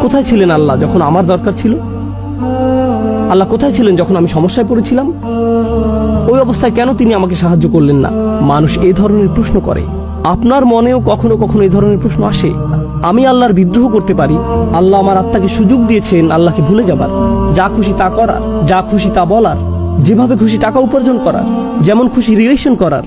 কোথায় ছিলেন আল্লাহ যখন আমার দরকার ছিল? আল্লাহ কোথায় ছিলেন যখন আমি সমস্যায় পড়েছিলাম? ওই অবস্থায় কেন তিনি আমাকে সাহায্য করলেন না? মানুষ এই ধরনের প্রশ্ন করে। আপনার মনেও কখনো কখনো এই ধরনের প্রশ্ন আসে। আমি আল্লাহর বিদ্রোহ করতে পারি, আল্লাহ আমার আত্মাকে সুযোগ দিয়েছেন আল্লাহকে ভুলে যাবার, যা খুশি তা করার, যা খুশি তা বলার, যেভাবে খুশি টাকা উপার্জন করার, যেমন খুশি রিলেশন করার,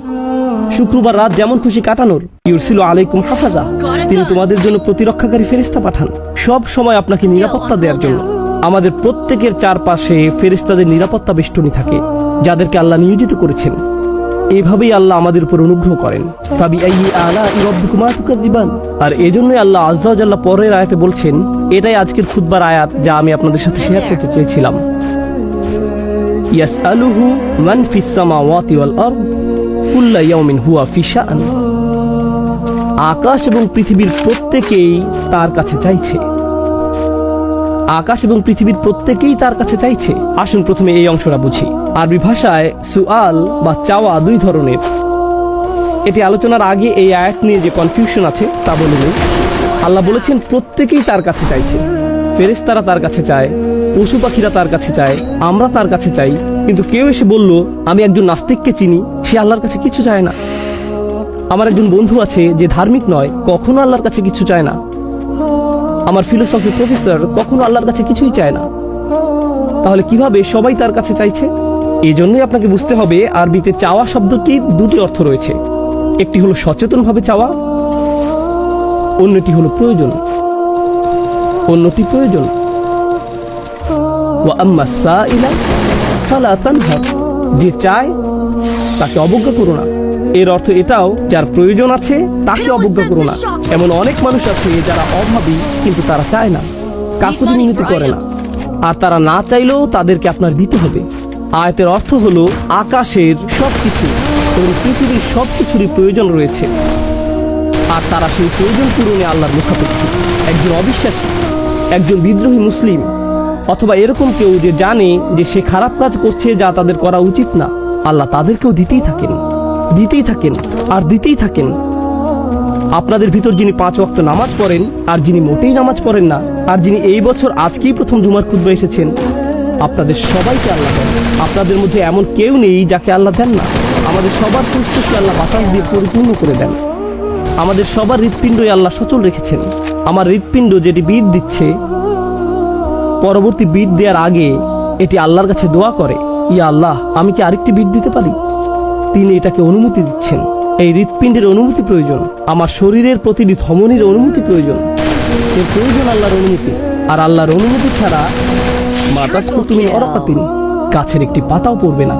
শুক্রবার রাত যেমন খুশি কাটানোর। ইউরসিলু আলাইকুম হাফাজা, তিনি তোমাদের জন্য প্রতিরক্ষাকারী ফেরেশতা পাঠান সব সময় আপনাকে নিরাপত্তা দেওয়ার জন্য। আমাদের প্রত্যেকের চারপাশে ফেরেশতাদের নিরাপত্তা বেষ্টনী থাকে, যাদেরকে আল্লাহ নিয়োজিত করেছেন। এভাবেই আল্লাহ আমাদের উপর অনুগ্রহ করেন। আর এজন্যই আল্লাহ আযজা ওয়া জাল্লা পরের আয়াতে বলছেন, এটাই আজকের খুতবার আয়াত যা আমি আপনাদের সাথে শেয়ার করতে চেয়েছিলাম। ইয়াসআলুহু মান ফিস সামাওয়াতি ওয়াল আরদ কুল্লা ইয়াউমিন হুয়া ফি শাআন। আকাশ এবং পৃথিবীর প্রত্যেকেই তার কাছে চাইছে। আকাশ এবং পৃথিবীর প্রত্যেকেই তার কাছে চাইছে। আসুন প্রথমে এই অংশটা বুঝি। আরবি ভাষায় সুআল বা চাওয়া দুই ধরনের। এটি আলোচনার আগে এই আয়াত নিয়ে যে কনফিউশন আছে তা বলে নিই। আল্লাহ বলেছেন প্রত্যেকেই তার কাছে চাইছে। ফেরেশতারা তার কাছে চায়, পশু পাখিরা তার কাছে চায়, আমরা তার কাছে চাই। কিন্তু কেউ এসে বলল, আমি একজন নাস্তিককে চিনি, সে আল্লাহর কাছে কিছু চায় না। আমার একজন বন্ধু আছে যে ধার্মিক নয়, কখনো আল্লাহর কাছে কিছু চায় না। আমার ফিলোসফি প্রফেসর কখনো আল্লাহর কাছে কিছুই চায় না। তাহলে কিভাবে সবাই তার কাছে চাইছে? এই জন্যই আপনাকে বুঝতে হবে আরবিতে চাওয়া শব্দটির দুটি অর্থ রয়েছে। একটি হলো সচেতনভাবে চাওয়া, অন্যটি হলো প্রয়োজন। অন্যটি প্রয়োজন। ওয়া আম্মা সাইলা ফালা তানহার, যে চায় তাকে অবজ্ঞা করো না। এর অর্থ এটাও, যার প্রয়োজন আছে তাকে অবজ্ঞা করো না। এমন অনেক মানুষ আছে যারা অভাবী, কিন্তু তারা চায় না, কাকুতি মিনতি করে না। আর তারা না চাইলেও তাদেরকে আপনার দিতে হবে। আয়াতের অর্থ হলো আকাশের সবকিছু এবং পৃথিবীর সবকিছুরই প্রয়োজন রয়েছে, আর তারা সেই প্রয়োজন পূরণে আল্লাহর মুখাপেক্ষী। একজন অবিশ্বাসী, একজন বিদ্রোহী মুসলিম, অথবা এরকম কেউ যে জানে যে সে খারাপ কাজ করছে যা তাদের করা উচিত না, আল্লাহ তাদেরকেও দিতেই থাকেন, দিতেই থাকেন আর দিতেই থাকেন। আপনাদের ভিতর যিনি 5 ওয়াক্ত নামাজ পড়েন, আর যিনি মোটেই নামাজ পড়েন না, আর যিনি এই বছর আজকেই প্রথম জুমার খুতবা এসেছেন, আপনাদের সবাইকে আল্লাহ দেন। আপনাদের মধ্যে এমন কেউ নেই যাকে আল্লাহ দেন না। আমাদের সবার সুস্থকে আল্লাহ বাতাস দিয়ে পরিপূর্ণ করে দেন। আমাদের সবার হৃৎপিণ্ডই আল্লাহ সচল রেখেছেন। আমার হৃৎপিণ্ড যেটি বিট দিচ্ছে, পরবর্তী বিট দেওয়ার আগে এটি আল্লাহর কাছে দোয়া করে, ইয়া আল্লাহ, আমি কি আরেকটি বিট দিতে পারি? তিনি এটাকে অনুমতি দিচ্ছেন। এই হৃৎপিণ্ডের অনুমতি প্রয়োজন। আমার শরীরের প্রতিটি ধমনীর অনুমতি প্রয়োজন। এর প্রয়োজন আল্লাহর অনুমতি। আর আল্লাহর অনুমতি ছাড়া তুমি অরাকাতিন, গাছের একটি পাতাও পড়বে না,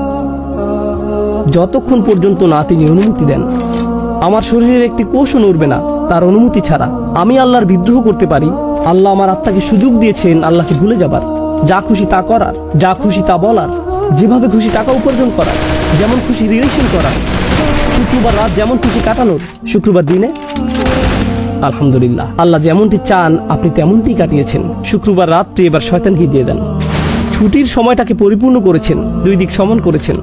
যতক্ষণ পর্যন্ত না তিনি অনুমতি দেন। আমার শরীরের একটি কোষও নড়বে না তার অনুমতি ছাড়া। আমি আল্লাহর বিদ্রোহ করতে পারি। আল্লাহ আমার আত্মাকে সুযোগ দিয়েছেন আল্লাহকে ভুলে যাবার, যা খুশি তা করার, যা খুশি তা বলার, যেভাবে খুশি টাকা উপার্জন করার, যেমন খুশি রিলেশন করার, শুক্রবার রাত যেমন খুশি কাটানোর। শুক্রবার দিনে আলহামদুলিল্লাহ, আল্লাহ যেমনটি চান আপনি তেমনটি কাটিয়েছেন। শুক্রবার রাতটি এবার শয়তানকে দিয়ে দেন। ছুটির সময়টাকে পরিপূর্ণ করেছেন, দুই দিক সমান করেছেন।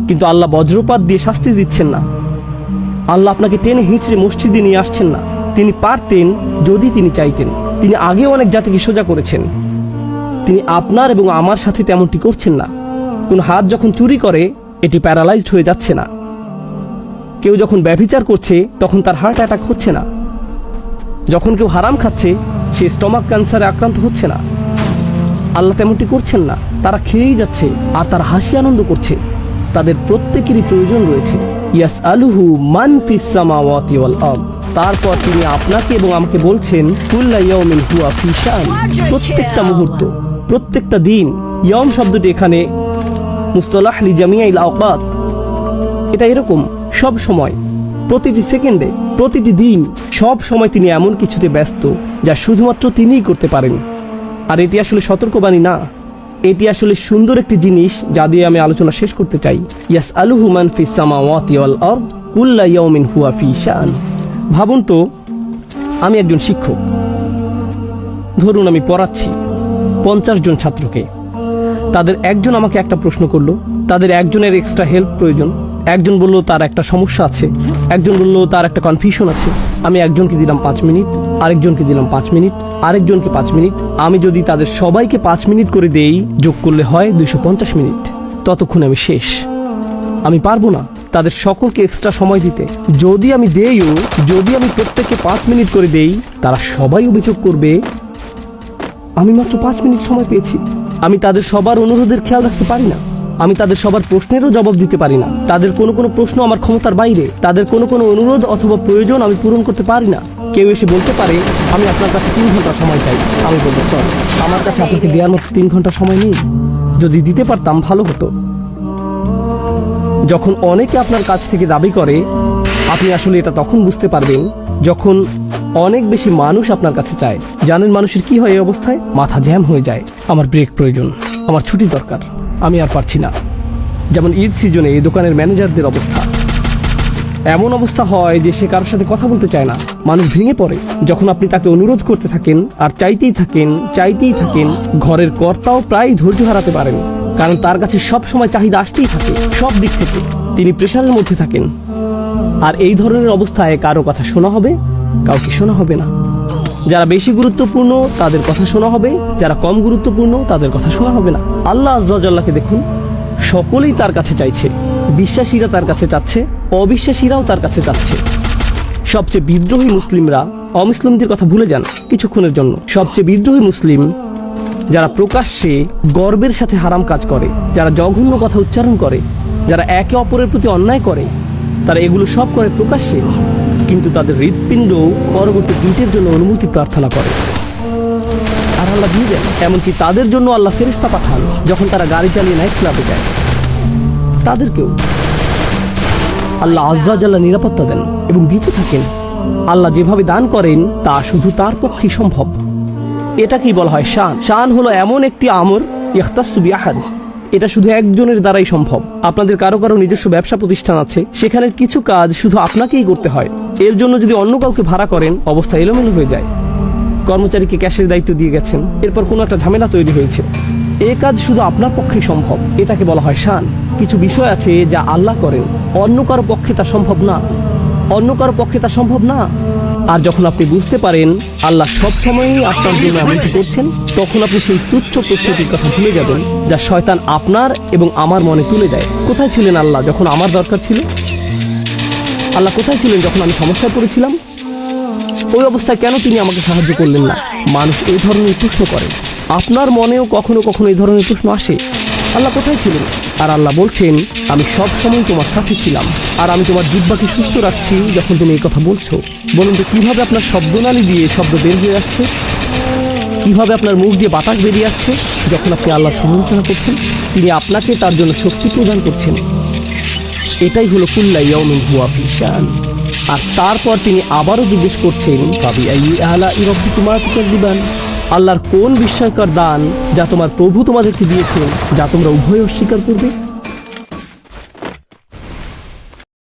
কিন্তু আল্লাহ বজ্রপাত দিয়ে শাস্তি দিচ্ছেন না। আল্লাহ আপনাকে টেনে হিঁচড়ে মসজিদে নিয়ে আসছেন না। তিনি পারতেন যদি তিনি চাইতেন। তিনি আগেও অনেক জাতিকে সোজা করেছেন। তিনি আপনার এবং আমার সাথে তেমনটি করছেন না। কোন হাত যখন চুরি করে এটি প্যারালাইজড হয়ে যাচ্ছে না। কেউ যখন ব্যভিচার করছে তখন তার হার্ট অ্যাটাক হচ্ছে না। যখন কেউ হারাম খাচ্ছে সে স্টমাক ক্যান্সারে আক্রান্ত হচ্ছে না। আল্লাহ তেমনটি করছেন না। তারা খেয়েই যাচ্ছে আর তারা হাসি আনন্দ করছে। তাদের প্রত্যেকেরই প্রয়োজন রয়েছে। ইয়াসআলুহু মান ফিস সামাওয়াতি ওয়াল আরদ। তারপর তিনি আপনাকে এবং আমাকে বলছেন, কুল্লা ইয়াউমিন হুয়া ফি শাআন। প্রত্যেকটা মুহূর্ত, প্রত্যেকটা দিন। ইয়াউম শব্দটি এখানে মুস্তালাহ লি জামিআল আওকাত। এটা এরকম সব সময়, প্রতিটি সেকেন্ডে, প্রতিটি দিন, সব সময় তিনি এমন কিছুতে ব্যস্ত যা শুধুমাত্র তিনিই করতে পারেন। আর এটি আসলে সতর্কবাণী না, এটি আসলে সুন্দর একটি জিনিস যা দিয়ে আমি আলোচনা শেষ করতে চাই। ইয়াসআলুহু মান ফিস সামাওয়াতি ওয়াল আরদ কুল্লা ইয়াউমিন হুয়া ফি শাআন। ভাবুন তো, আমি একজন শিক্ষক। ধরুন আমি পড়াচ্ছি 50 জন ছাত্রকে। তাদের একজন আমাকে একটা প্রশ্ন করলো, তাদের একজনের এক্সট্রা হেল্প প্রয়োজন। একজন বলল তার একটা সমস্যা আছে, একজন বলল তার একটা কনফিউশন আছে। আমি একজনকে দিলাম 5 মিনিট, আরেকজনকে দিলাম 5 মিনিট, আরেকজনকে 5 মিনিট। আমি যদি তাদের সবাইকে 5 মিনিট করে দেই, যোগ করলে হয় 250 মিনিট। ততক্ষণে আমি শেষ। আমি পারবো না তাদের সকলকে এক্সট্রা সময় দিতে। যদি আমি দেইও, যদি আমি প্রত্যেককে 5 মিনিট করে দেই, তারা সবাই অভিযোগ করবে আমি মাত্র 5 মিনিট সময় পেয়েছি। আমি তাদের সবার অনুরোধের খেয়াল রাখতে পারি না। আমি তাদের সবার প্রশ্নেরও জবাব দিতে পারি না। তাদের কোনো কোনো প্রশ্ন আমার ক্ষমতার বাইরে। তাদের কোনো কোনো অনুরোধ অথবা প্রয়োজন আমি পূরণ করতে পারি না। কেউ এসে বলতে পারে আমি আপনার কাছে 3 ঘন্টা সময় চাই। আমি বলবো সরি, আমার কাছে আপনাকে দেওয়ার মতো 3 ঘন্টা সময় নেই। যদি দিতে পারতাম ভালো হতো। যখন অনেকে আপনার কাছ থেকে দাবি করে, আপনি আসলে এটা তখন বুঝতে পারবেন যখন অনেক বেশি মানুষ আপনার কাছে চায়। জানেন মানুষের কি হয় এই অবস্থায়? মাথা জ্যাম হয়ে যায়। আমার ব্রেক প্রয়োজন, আমার ছুটি দরকার, আমি আর পারছি না। যেমন ঈদ সিজনে এই দোকানের ম্যানেজারদের অবস্থা। এমন অবস্থা হয় যে সে কারোর সাথে কথা বলতে চায় না। মানুষ ভেঙে পড়ে যখন আপনি তাকে অনুরোধ করতে থাকেন আর চাইতেই থাকেন। ঘরের কর্তাও প্রায় ধৈর্য হারাতে পারেন, কারণ তার কাছে সব সময় চাহিদা আসতেই থাকে সব দিক থেকে। তিনি প্রেশারের মধ্যে থাকেন। আর এই ধরনের অবস্থায় কারো কথা শোনা হবে, কাউকে শোনা হবে না। যারা বেশি গুরুত্বপূর্ণ তাদের কথা শোনা হবে, যারা কম গুরুত্বপূর্ণ তাদের কথা শোনা হবে না। আল্লাহ আজ্জা ওয়া জাল্লাকে দেখুন, সকলেই তার কাছে চাইছে। বিশ্বাসীরা তার কাছে চাচ্ছে, অবিশ্বাসীরাও তার কাছে চাচ্ছে। সবচেয়ে বিদ্রোহী মুসলিমরা অমুসলিমদের কথা ভুলে যান কিছুক্ষণের জন্য। সবচেয়ে বিদ্রোহী মুসলিম যারা প্রকাশ্যে গর্বের সাথে হারাম কাজ করে, যারা জঘন্য কথা উচ্চারণ করে, যারা একে অপরের প্রতি অন্যায় করে, তারা এগুলো সব করে প্রকাশ্যে, কিন্তু তাদের হৃৎপিণ্ড পরবর্তী টুইটের জন্য অনুমতি প্রার্থনা করে। আর আল্লাহ দিয়ে দেন। এমনকি তাদের জন্য আল্লাহ ফেরেশতা পাঠান যখন তারা গাড়ি চালিয়ে নাইট ক্লাবে যায়। তাদেরকেও আল্লাহ আজ্জা ওয়া জাল্লা নিরাপত্তা দেন এবং দিতে থাকেন। আল্লাহ যেভাবে দান করেন তা শুধু তার পক্ষেই সম্ভব। এটাকেই বলা হয় শান। শান হলো এমন একটি আমর ইখতাসু বিআহাদ, এটা শুধু একজনের দ্বারাই সম্ভব। আপনাদের কারো কারো নিজস্ব ব্যবসা প্রতিষ্ঠান আছে, সেখানে কিছু কাজ শুধু আপনাকেই করতে হয়। এর জন্য যদি অন্য কাউকে ভাড়া করেন, অবস্থা এলোমেলো হয়ে যায়। কর্মচারীকে ক্যাশের দায়িত্ব দিয়ে গেছেন, এরপর কোনো একটা ঝামেলা তৈরি হয়েছে। এ কাজ শুধু আপনার পক্ষেই সম্ভব। এটাকে বলা হয় শান। কিছু বিষয় আছে যা আল্লাহ করেন, অন্য কারো পক্ষে তা সম্ভব না। আর যখন আপনি বুঝতে পারেন আল্লাহ সব সময়ই আপনার জন্য এমনটি করছেন, তখন আপনি সেই তুচ্ছ প্রস্তুতির কথা ভুলে যাবেন যা শয়তান আপনার এবং আমার মনে তুলে দেয়। কোথায় ছিলেন আল্লাহ যখন আমার দরকার ছিল? আল্লাহ কোথায় ছিলেন যখন আমি সমস্যায় পড়েছিলাম? ওই অবস্থায় কেন তিনি আমাকে সাহায্য করলেন না? মানুষ এই ধরনের প্রশ্ন করে। আপনার মনেও কখনো কখনো এই ধরনের প্রশ্ন আসে, আল্লাহ কোথায় ছিলেন? আর আল্লাহ বলছেন, আমি সব সময় তোমার সাথে ছিলাম, আর আমি তোমার জিহ্বাকে সুস্থ রাখছি যখন তুমি এই কথা বলছো। বলুন তো কিভাবে আপনার শব্দনালী দিয়ে শব্দ বের হয়ে আসছে? কিভাবে আপনার মুখ দিয়ে বাতাস বেরিয়ে আসছে যখন আপনি আল্লাহর সমালোচনা করছেন? তিনি আপনাকে তার জন্য শক্তি প্রদান করছেন। এটাই হলো কুল্লা ইয়াউমিন হুয়া ফি শান। আর তারপর তিনি আবারও জিজ্ঞেস করছেন, ফাবিআইয়ি আলাই রাব্বিকুমা তুকাযযিবান, আল্লাহর কোন বিস্ময়কর দান যা তোমার প্রভু তোমাদেরকে দিয়েছেন, যা তোমরা উভয় অস্বীকার করবে?